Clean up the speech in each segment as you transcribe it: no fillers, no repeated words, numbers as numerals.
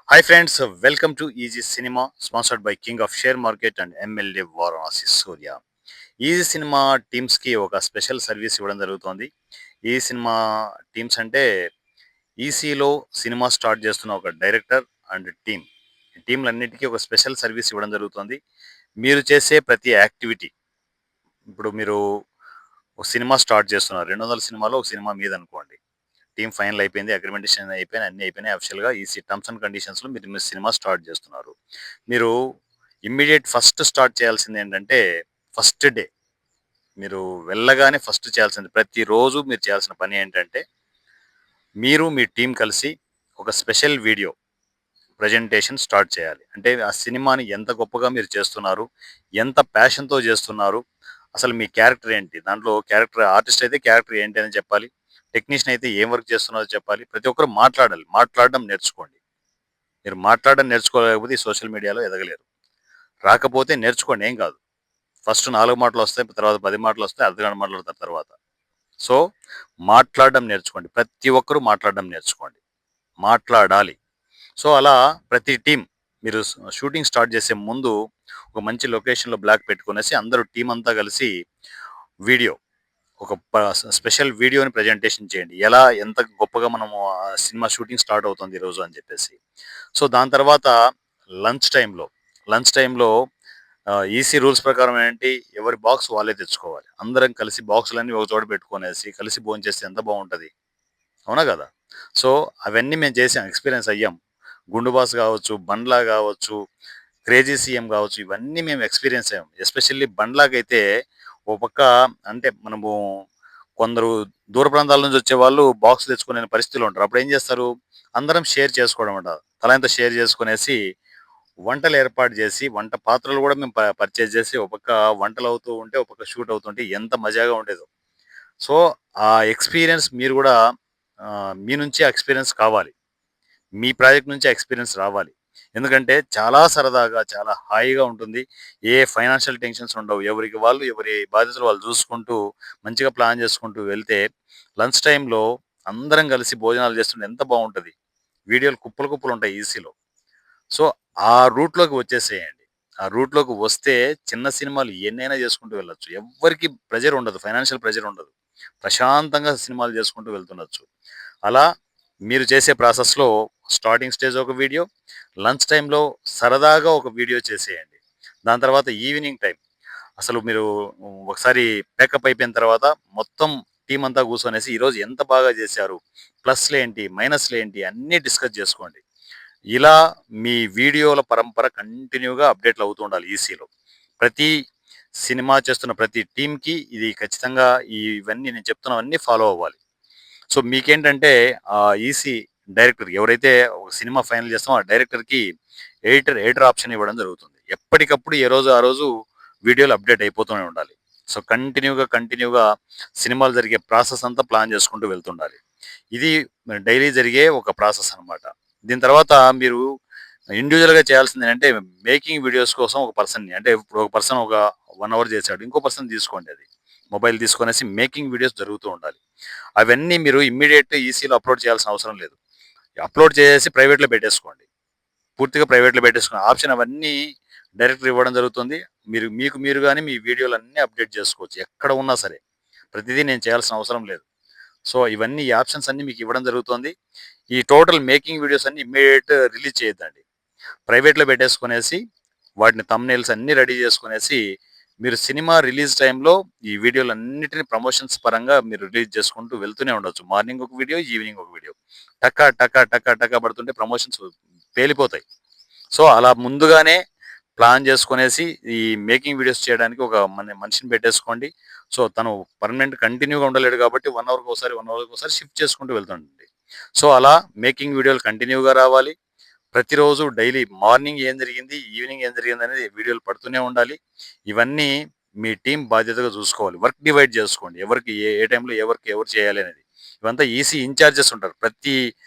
Hi friends, welcome to Easy Cinema, sponsored by King of Share Market and MLA Varanasi Surya. Easy cinema టీమ్స్కి ఒక special service ఇవ్వడం జరుగుతోంది. ఈ cinema teams అంటే ఈసీలో cinema start చేస్తున్న ఒక డైరెక్టర్ అండ్ టీంలన్నిటికీ ఒక స్పెషల్ సర్వీస్ ఇవ్వడం జరుగుతుంది. మీరు చేసే ప్రతి యాక్టివిటీ, ఇప్పుడు మీరు ఒక సినిమా స్టార్ట్ చేస్తున్నారు, 200 సినిమాలో ఒక సినిమా మీద అనుకోండి. టీమ్ ఫైనల్ అయిపోయింది, అగ్రిమెంటేషన్ అయిపోయినాయి, అన్నీ అయిపోయినాయి. అఫిషియల్గా ఈసీ టర్మ్స్ అండ్ కండిషన్స్లో మీరు సినిమా స్టార్ట్ చేస్తున్నారు. మీరు ఇమ్మీడియట్ ఫస్ట్ స్టార్ట్ చేయాల్సింది ఏంటంటే, ఫస్ట్ డే మీరు వెళ్ళగానే ఫస్ట్ చేయాల్సింది, ప్రతిరోజు మీరు చేయాల్సిన పని ఏంటంటే, మీరు మీ టీం కలిసి ఒక స్పెషల్ వీడియో ప్రజెంటేషన్ స్టార్ట్ చేయాలి. అంటే ఆ సినిమాని ఎంత గొప్పగా మీరు చేస్తున్నారు, ఎంత ప్యాషన్తో చేస్తున్నారు, అసలు మీ క్యారెక్టర్ ఏంటి, దాంట్లో క్యారెక్టర్ ఆర్టిస్ట్ అయితే క్యారెక్టర్ ఏంటి అని చెప్పాలి, టెక్నీషియన్ అయితే ఏం వర్క్ చేస్తున్నారో చెప్పాలి. ప్రతి ఒక్కరు మాట్లాడాలి, మాట్లాడడం నేర్చుకోండి. మీరు మాట్లాడడం నేర్చుకోలేకపోతే ఈ సోషల్ మీడియాలో ఎదగలేరు. రాకపోతే నేర్చుకోండి, ఏం కాదు. ఫస్ట్ 4 మాటలు వస్తాయి, తర్వాత 10 మాటలు వస్తాయి, అర్ధగంట మాట్లాడతారు తర్వాత. సో మాట్లాడడం నేర్చుకోండి, ప్రతి ఒక్కరూ మాట్లాడడం నేర్చుకోండి, మాట్లాడాలి. సో అలా ప్రతి టీం మీరు షూటింగ్ స్టార్ట్ చేసే ముందు ఒక మంచి లొకేషన్లో బ్లాక్ పెట్టుకునేసి అందరూ టీం అంతా కలిసి వీడియో, ఒక స్పెషల్ వీడియోని ప్రజెంటేషన్ చేయండి. ఎలా ఎంత గొప్పగా మనము ఆ సినిమా షూటింగ్ స్టార్ట్ అవుతుంది ఈరోజు అని చెప్పేసి. సో దాని తర్వాత లంచ్ టైంలో లంచ్ టైంలో ఈసీ రూల్స్ ప్రకారం ఏంటి, ఎవరి బాక్స్ వాళ్ళే తెచ్చుకోవాలి. అందరం కలిసి బాక్సులన్నీ ఒక చోట పెట్టుకునేసి కలిసి భోంచేస్తే ఎంత బాగుంటుంది, అవునా కదా? సో అవన్నీ మేము చేసాం, ఎక్స్పీరియన్స్ అయ్యాం. గుండు బాస్ కావచ్చు, బండ్లా కావచ్చు, క్రేజీ సీఎం కావచ్చు, ఇవన్నీ మేము ఎక్స్పీరియన్స్ అయ్యాం. ఎస్పెషల్లీ బండ్లాకైతే ఓ పక్క, అంటే మనము కొందరు దూర ప్రాంతాల నుంచి వచ్చే వాళ్ళు బాక్స్ తెచ్చుకునే పరిస్థితులు ఉంటారు. అప్పుడు ఏం చేస్తారు, అందరం షేర్ చేసుకోవడం అంట. తలా ఇంత షేర్ చేసుకునేసి వంటలు ఏర్పాటు చేసి, వంట పాత్రలు కూడా మేము పర్చేజ్ చేసి, ఒక పక్క వంటలు అవుతూ ఉంటే ఒక పక్క షూట్ అవుతుంటే ఎంత మజాగా ఉండేదో. సో ఆ ఎక్స్పీరియన్స్ మీరు కూడా, మీ నుంచి ఎక్స్పీరియన్స్ కావాలి, మీ ప్రాజెక్ట్ నుంచి ఎక్స్పీరియన్స్ రావాలి. ఎందుకంటే చాలా సరదాగా, చాలా హాయిగా ఉంటుంది. ఏ ఫైనాన్షియల్ టెన్షన్స్ ఉండవు. ఎవరికి వాళ్ళు, ఎవరి బాధ్యతలు వాళ్ళు చూసుకుంటూ, మంచిగా ప్లాన్ చేసుకుంటూ వెళ్తే, లంచ్ టైంలో అందరం కలిసి భోజనాలు చేస్తుంటే ఎంత బాగుంటుంది. వీడియోలు కుప్పలు కుప్పలు ఉంటాయి ఈసీలో. సో ఆ రూట్లోకి వచ్చేసేయండి. ఆ రూట్లోకి వస్తే చిన్న సినిమాలు ఎన్నైనా చేసుకుంటూ వెళ్ళొచ్చు. ఎవ్వరికి ప్రెజర్ ఉండదు, ఫైనాన్షియల్ ప్రెజర్ ఉండదు. ప్రశాంతంగా సినిమాలు చేసుకుంటూ వెళ్తుండొచ్చు. అలా మీరు చేసే ప్రాసెస్‌లో స్టార్టింగ్ స్టేజ్ ఒక వీడియో, లంచ్ టైమ్‌లో సరదాగా ఒక వీడియో చేసేయండి. దాని తర్వాత ఈవినింగ్ టైం అసలు మీరు ఒకసారి ప్యాకప్ అయిపోయిన తర్వాత మొత్తం టీమ్ అంతా కూర్చొనేసి ఈరోజు ఎంత బాగా చేశారు, ప్లస్‌లేంటి, మైనస్‌లేంటి అన్నీ డిస్కస్ చేసుకోండి. ఇలా మీ వీడియోల పరంపర కంటిన్యూగా అప్డేట్లు అవుతూ ఉండాలి ఈసీలో. ప్రతి సినిమా చేస్తున్న ప్రతి టీమ్‌కి ఇది ఖచ్చితంగా, ఇవన్నీ నేను చెప్తున్నవన్నీ ఫాలో అవ్వాలి. సో మీకేంటంటే ఈసీ డైరెక్టర్ ఎవరైతే ఒక సినిమా ఫైనల్ చేస్తామో ఆ డైరెక్టర్‌కి ఎడిటర్ ఆప్షన్ ఇవ్వడం జరుగుతుంది. ఎప్పటికప్పుడు ఏ రోజు ఆ రోజు వీడియోలు అప్డేట్ అయిపోతూనే ఉండాలి. సో కంటిన్యూగా సినిమాలు జరిగే ప్రాసెస్ అంతా ప్లాన్ చేసుకుంటూ వెళ్తుండాలి. ఇది డైలీ జరిగే ఒక ప్రాసెస్ అనమాట. దీని తర్వాత మీరు ఇండివిజువల్‌గా చేయాల్సిందేంటంటే, మేకింగ్ వీడియోస్ కోసం ఒక పర్సన్‌ని, అంటే ఇప్పుడు ఒక పర్సన్ ఒక 1 అవర్ చేశాడు, ఇంకో పర్సన్ తీసుకోండి అది. మొబైల్ తీసుకొనేసి మేకింగ్ వీడియోస్ జరుగుతూ ఉండాలి. అవన్నీ మీరు ఇమ్మీడియేట్ ఈసీలో అప్లోడ్ చేయాల్సిన అవసరం లేదు. అప్లోడ్ చేసేసి ప్రైవేట్‌లో పెట్టేసుకోండి. పూర్తిగా ప్రైవేట్‌లో పెట్టేసుకున్న ఆప్షన్ అవన్నీ డైరెక్టర్ ఇవ్వడం జరుగుతుంది. మీకు మీరు గాని మీ వీడియోలన్నీ అప్డేట్ చేసుకోవచ్చు, ఎక్కడ ఉన్నా సరే. ప్రతిదీ నేను చేయాల్సిన అవసరం లేదు. సో ఇవన్నీ, ఈ ఆప్షన్స్ అన్నీ మీకు ఇవ్వడం జరుగుతుంది. ఈ టోటల్ మేకింగ్ వీడియోస్ అన్నీ ఇమ్మీడియేట్ రిలీజ్ చేయొద్దండి. ప్రైవేట్‌లో పెట్టేసుకొనేసి, వాటిని థంబ్‌నెయిల్స్ అన్నీ రెడీ చేసుకొనేసి, మీరు సినిమా రిలీజ్ టైమ్‌లో ఈ వీడియోలన్నిటిని ప్రమోషన్స్ పరంగా మీరు రిలీజ్ చేసుకుంటూ వెళ్తూనే ఉండొచ్చు. మార్నింగ్ ఒక వీడియో, ఈవినింగ్ ఒక వీడియో. టక పడుతుంటే ప్రమోషన్స్ పేలిపోతాయి. సో అలా ముందుగానే ప్లాన్ చేసుకొనేసి ఈ మేకింగ్ వీడియోస్ చేయడానికి ఒక మనిషిని పెట్టేసుకోండి. సో తను పర్మనెంట్ కంటిన్యూగా ఉండలేడు కాబట్టి 1 అవర్‌కొకసారి, 1 అవర్‌కొకసారి షిఫ్ట్ చేసుకుంటూ వెళ్తుండండి. సో అలా మేకింగ్ వీడియోలు కంటిన్యూగా రావాలి. ప్రతిరోజు డైలీ మార్నింగ్ ఏం జరిగింది, ఈవినింగ్ ఏం జరిగిందనేది వీడియోలు పడుతూనే ఉండాలి. ఇవన్నీ మీ టీమ్ బాధ్యతగా చూసుకోవాలి. వర్క్ డివైడ్ చేసుకోండి, ఎవరికి ఏ ఏ టైంలో ఎవరు చేయాలి అనేది. ఇవంతా ఈసీ ఇన్‌చార్జెస్ ఉంటారు. ప్రతి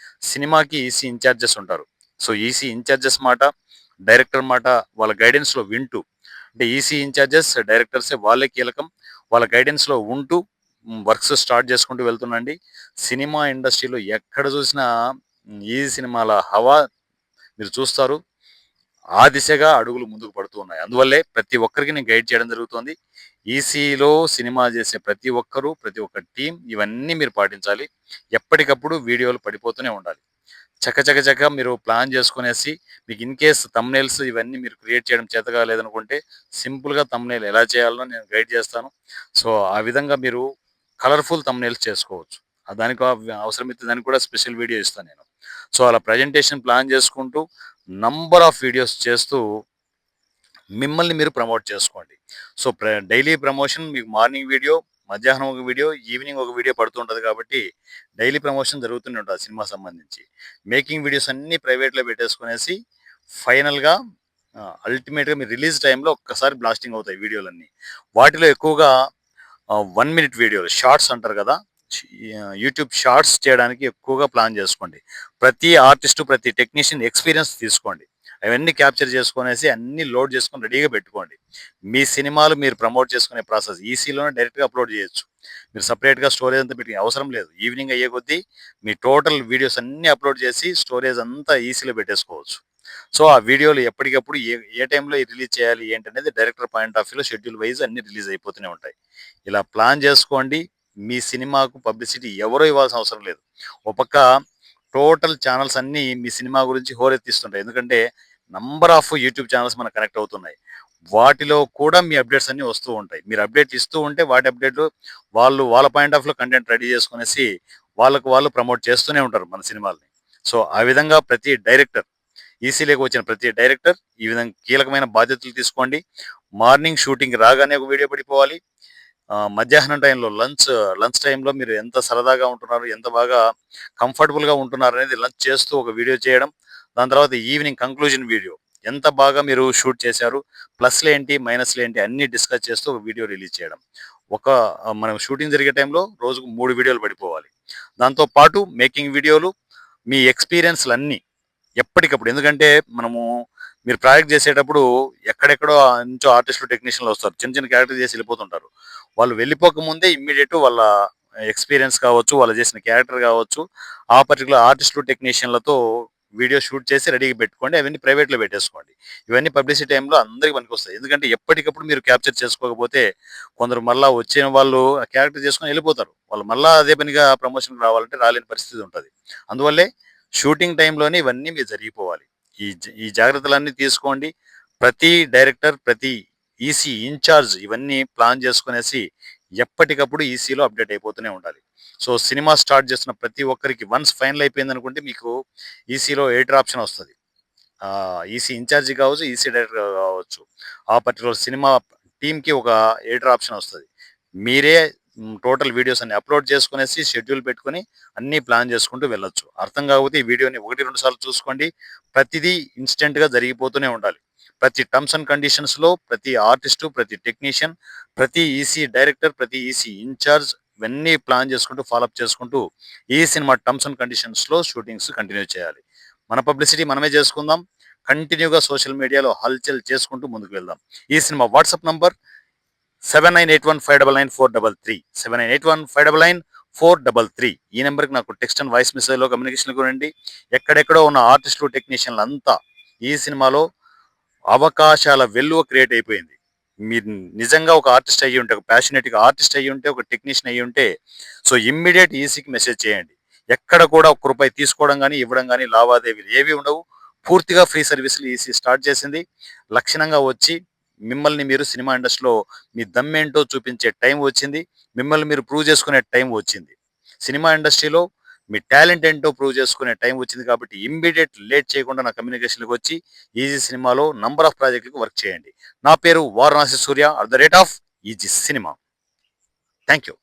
సినిమాకి ఈసీ ఇన్‌చార్జెస్ ఉంటారు. సో ఈసీ ఇన్‌చార్జెస్ మాట, డైరెక్టర్ మాట, వాళ్ళ గైడెన్స్‌లో వింటూ, అంటే ఈసీ ఇన్‌చార్జెస్, డైరెక్టర్సే వాళ్ళే కీలకం. వాళ్ళ గైడెన్స్‌లో ఉంటూ వర్క్స్ స్టార్ట్ చేసుకుంటూ వెళ్తుండండి. సినిమా ఇండస్ట్రీలో ఎక్కడ చూసినా ఈజీ సినిమాల హవా మీరు చూస్తారు. ఆ దిశగా అడుగులు ముందుకు పడుతూ ఉన్నాయి. అందువల్లే ప్రతి ఒక్కరికి నేను గైడ్ చేయడం జరుగుతోంది. ఈసీలో సినిమా చేసే ప్రతి ఒక్కరు, ప్రతి ఒక్క టీమ్ ఇవన్నీ మీరు పాటించాలి. ఎప్పటికప్పుడు వీడియోలు పడిపోతూనే ఉండాలి. చక మీరు ప్లాన్ చేసుకునేసి మీకు ఇన్ కేస్ థంబ్‌నెయిల్స్ ఇవన్నీ మీరు క్రియేట్ చేయడం చేత కాలేదనుకుంటే సింపుల్‌గా థంబ్‌నెయిల్ ఎలా చేయాలో నేను గైడ్ చేస్తాను. సో, ఆ విధంగా మీరు కలర్‌ఫుల్ థంబ్‌నెయిల్స్ చేసుకోవచ్చు. దానికి అవసరమైతే దానికి కూడా స్పెషల్ వీడియో ఇస్తాను నేను. సో, అలా ప్రజెంటేషన్ ప్లాన్ చేసుకుంటూ నంబర్ ఆఫ్ వీడియోస్ చేస్తూ మిమ్మల్ని మీరు ప్రమోట్ చేసుకోండి. సో, డైలీ ప్రమోషన్ మీకు మార్నింగ్ వీడియో, మధ్యాహ్నం ఒక వీడియో, ఈవినింగ్ ఒక వీడియో పడుతుంటది కాబట్టి డైలీ ప్రమోషన్ జరుగుతూనే ఉంటది సినిమా సంబంధించి. మేకింగ్ వీడియోస్ అన్నీ ప్రైవేట్‌లో పెట్టేసుకొనేసి ఫైనల్‌గా అల్టిమేట్‌గా మీరు రిలీజ్ టైమ్‌లో ఒక్కసారి బ్లాస్టింగ్ అవుతాయి వీడియోలన్నీ. వాటిలో ఎక్కువగా 1 మినిట్ వీడియోలు షార్ట్స్ అంటారు కదా! యూట్యూబ్ షార్ట్స్ చేయడానికి ఎక్కువగా ప్లాన్ చేసుకోండి. ప్రతి ఆర్టిస్టు, ప్రతి టెక్నీషియన్ ఎక్స్‌పీరియన్స్ తీసుకోండి. అవన్నీ క్యాప్చర్ చేసుకొనేసి అన్నీ లోడ్ చేసుకొని రెడీగా పెట్టుకోండి. మీ సినిమాలు మీరు ప్రమోట్ చేసుకునే ప్రాసెస్ ఈసీలోనే డైరెక్ట్‌గా అప్‌లోడ్ చేయొచ్చు. మీరు సెపరేట్‌గా స్టోరేజ్ అంతా పెట్టుకునే అవసరం లేదు. ఈవినింగ్ అయ్యే కొద్దీ మీ టోటల్ వీడియోస్ అన్నీ అప్‌లోడ్ చేసి స్టోరేజ్ అంతా ఈసీలో పెట్టేసుకోవచ్చు. సో, ఆ వీడియోలు ఎప్పటికప్పుడు ఏ ఏ టైంలో రిలీజ్ చేయాలి ఏంటనేది డైరెక్టర్ పాయింట్ ఆఫ్ వ్యూలో షెడ్యూల్ వైస్ అన్నీ రిలీజ్ అయిపోతూనే ఉంటాయి. ఇలా ప్లాన్ చేసుకోండి. మీ సినిమాకు పబ్లిసిటీ ఎవరు ఇవ్వాల్సిన అవసరం లేదు. ఓ పక్క టోటల్ ఛానెల్స్ అన్నీ మీ సినిమా గురించి హోరెత్తిస్తుంటాయి. ఎందుకంటే నంబర్ ఆఫ్ యూట్యూబ్ ఛానెల్స్ మనకు కనెక్ట్ అవుతున్నాయి. వాటిలో కూడా మీ అప్డేట్స్ అన్నీ వస్తూ ఉంటాయి. మీరు అప్డేట్ ఇస్తూ ఉంటే వాటి అప్డేట్‌లు వాళ్ళు వాళ్ళ పాయింట్ ఆఫ్ వ్యూలో కంటెంట్ రెడీ చేసుకొనేసి వాళ్ళకి వాళ్ళు ప్రమోట్ చేస్తూనే ఉంటారు మన సినిమాల్ని. సో, ఆ విధంగా ప్రతి డైరెక్టర్ ఈసీలోకి వచ్చిన ప్రతి డైరెక్టర్ ఈ విధంగా కీలకమైన బాధ్యతలు తీసుకోండి. మార్నింగ్ షూటింగ్ రాగానే ఒక వీడియో పడిపోవాలి. మధ్యాహ్నం టైంలో లంచ్ టైంలో మీరు ఎంత సరదాగా ఉంటున్నారు, ఎంత బాగా కంఫర్టబుల్‌గా ఉంటున్నారనేది లంచ్ చేస్తూ ఒక వీడియో చేయడం. దాని తర్వాత ఈవినింగ్ కంక్లూజన్ వీడియో. ఎంత బాగా మీరు షూట్ చేశారు, ప్లస్‌లేంటి, మైనస్‌లేంటి అన్నీ డిస్కస్ చేస్తూ ఒక వీడియో రిలీజ్ చేయడం. ఒక మనం షూటింగ్ జరిగే టైంలో రోజుకు 3 వీడియోలు పడిపోవాలి. దాంతో పాటు మేకింగ్ వీడియోలు, మీ ఎక్స్‌పీరియన్స్‌లన్నీ ఎప్పటికప్పుడు. ఎందుకంటే మనము మీరు ప్రాజెక్ట్ చేసేటప్పుడు ఎక్కడెక్కడో నుంచో ఆర్టిస్టులు, టెక్నీషియన్‌లు వస్తారు. చిన్న చిన్న క్యారెక్టర్ చేసి వెళ్ళిపోతుంటారు. వాళ్ళు వెళ్ళిపోక ముందే ఇమ్మీడియేట్ వాళ్ళ ఎక్స్‌పీరియన్స్ కావచ్చు, వాళ్ళు చేసిన క్యారెక్టర్ కావచ్చు, ఆ పర్టిక్యులర్ ఆర్టిస్టులు, టెక్నీషియన్‌లతో వీడియో షూట్ చేసి రెడీగా పెట్టుకోండి. అవన్నీ ప్రైవేట్‌లో పెట్టేసుకోండి. ఇవన్నీ పబ్లిసిటీ టైమ్‌లో అందరికి పనికొస్తాయి. ఎందుకంటే ఎప్పటికప్పుడు మీరు క్యాప్చర్ చేసుకోకపోతే కొందరు మళ్ళా వచ్చిన వాళ్ళు ఆ క్యారెక్టర్ చేసుకొని వెళ్ళిపోతారు. వాళ్ళు మళ్ళా అదే పనిగా ప్రమోషన్‌కి రావాలంటే రాలేని పరిస్థితి ఉంటది. అందువల్లే షూటింగ్ టైంలోనే ఇవన్నీ మీరు జరిగిపోవాలి. ఈ జాగ్రత్తలన్నీ తీసుకోండి. ప్రతి డైరెక్టర్, ప్రతి ఈసీ ఇన్‌చార్జ్ ఇవన్నీ ప్లాన్ చేసుకొనేసి ఎప్పటికప్పుడు ఈసీలో అప్డేట్ అయిపోతూనే ఉండాలి. సో, సినిమా స్టార్ట్ చేస్తున్న ప్రతి ఒక్కరికి వన్స్ ఫైనల్ అయిపోయిందనుకుంటే మీకు ఈసీలో ఎడిటర్ ఆప్షన్ వస్తది. ఈసీ ఇన్‌చార్జ్ కావచ్చు, ఈసీ డైరెక్టర్ కావచ్చు. ఆ పర్టిక్యులర్ సినిమా టీమ్‌కి ఒక ఎడిటర్ ఆప్షన్ వస్తది. మీరే టోటల్ వీడియోస్ అన్ని అప్‌లోడ్ చేసుకొనేసి షెడ్యూల్ పెట్టుకొని అన్నీ ప్లాన్ చేసుకుంటూ వెళ్ళొచ్చు. అర్థం కాకపోతే ఈ వీడియోని 1, 2 సార్లు చూసుకోండి. ప్రతిదీ ఇన్‌స్టంట్‌గా జరిగిపోతూనే ఉండాలి. ప్రతి టర్మ్స్ అండ్ కండిషన్స్‌లో ప్రతి ఆర్టిస్టు, ప్రతి టెక్నీషియన్, ప్రతి ఈసీ డైరెక్టర్, ప్రతి ఈసీ ఇన్‌చార్జ్ ఇవన్నీ ప్లాన్ చేసుకుంటూ, ఫాలోఅప్ చేసుకుంటూ ఈ సినిమా టర్మ్స్ అండ్ కండిషన్స్‌లో షూటింగ్స్ కంటిన్యూ చేయాలి. మన పబ్లిసిటీ మనమే చేసుకుందాం. కంటిన్యూగా సోషల్ మీడియాలో హల్చల్ చేసుకుంటూ ముందుకు వెళ్దాం. ఈ సినిమా వాట్సాప్ నంబర్ 7981599433 7981599433 ఈ నెంబర్‌కి నాకు టెక్స్ట్ అండ్ వాయిస్ మెసేజ్‌లో కమ్యూనికేషన్ కొనండి. ఎక్కడెక్కడో ఉన్న ఆర్టిస్టులు, టెక్నీషియన్‌లంతా ఈ సినిమాలో అవకాశాల వెల్లువ క్రియేట్ అయిపోయింది. మీరు నిజంగా ఒక ఆర్టిస్ట్ అయ్యుంటే, ఒక ప్యాషనేట్‌గా ఆర్టిస్ట్ అయ్యుంటే, ఒక టెక్నీషియన్ అయ్యుంటే, సో, ఇమ్మీడియేట్ ఈసీకి మెసేజ్ చేయండి. ఎక్కడ కూడా ఒక్క రూపాయి తీసుకోవడం గాని, ఇవ్వడం గాని లావాదేవీలు ఏవి ఉండవు. పూర్తిగా ఫ్రీ సర్వీస్‌లు ఈసీ స్టార్ట్ చేసింది. లక్షణంగా వచ్చి మిమ్మల్ని మీరు సినిమా ఇండస్ట్రీలో మీ దమ్మేంటో చూపించే టైం వచ్చింది. మిమ్మల్ని మీరు ప్రూవ్ చేసుకునే టైం వచ్చింది. సినిమా ఇండస్ట్రీలో మీ టాలెంట్ ఏంటో ప్రూవ్ చేసుకునే టైం వచ్చింది కాబట్టి ఇమ్మీడియేట్ లేట్ చేయకుండా నా కమ్యూనికేషన్‌లోకి వచ్చి ఈజీ సినిమాలో నంబర్ ఆఫ్ ప్రాజెక్టులకు వర్క్ చేయండి. నా పేరు వారణాసి సూర్య @ ఈజీ సినిమా. Thank you.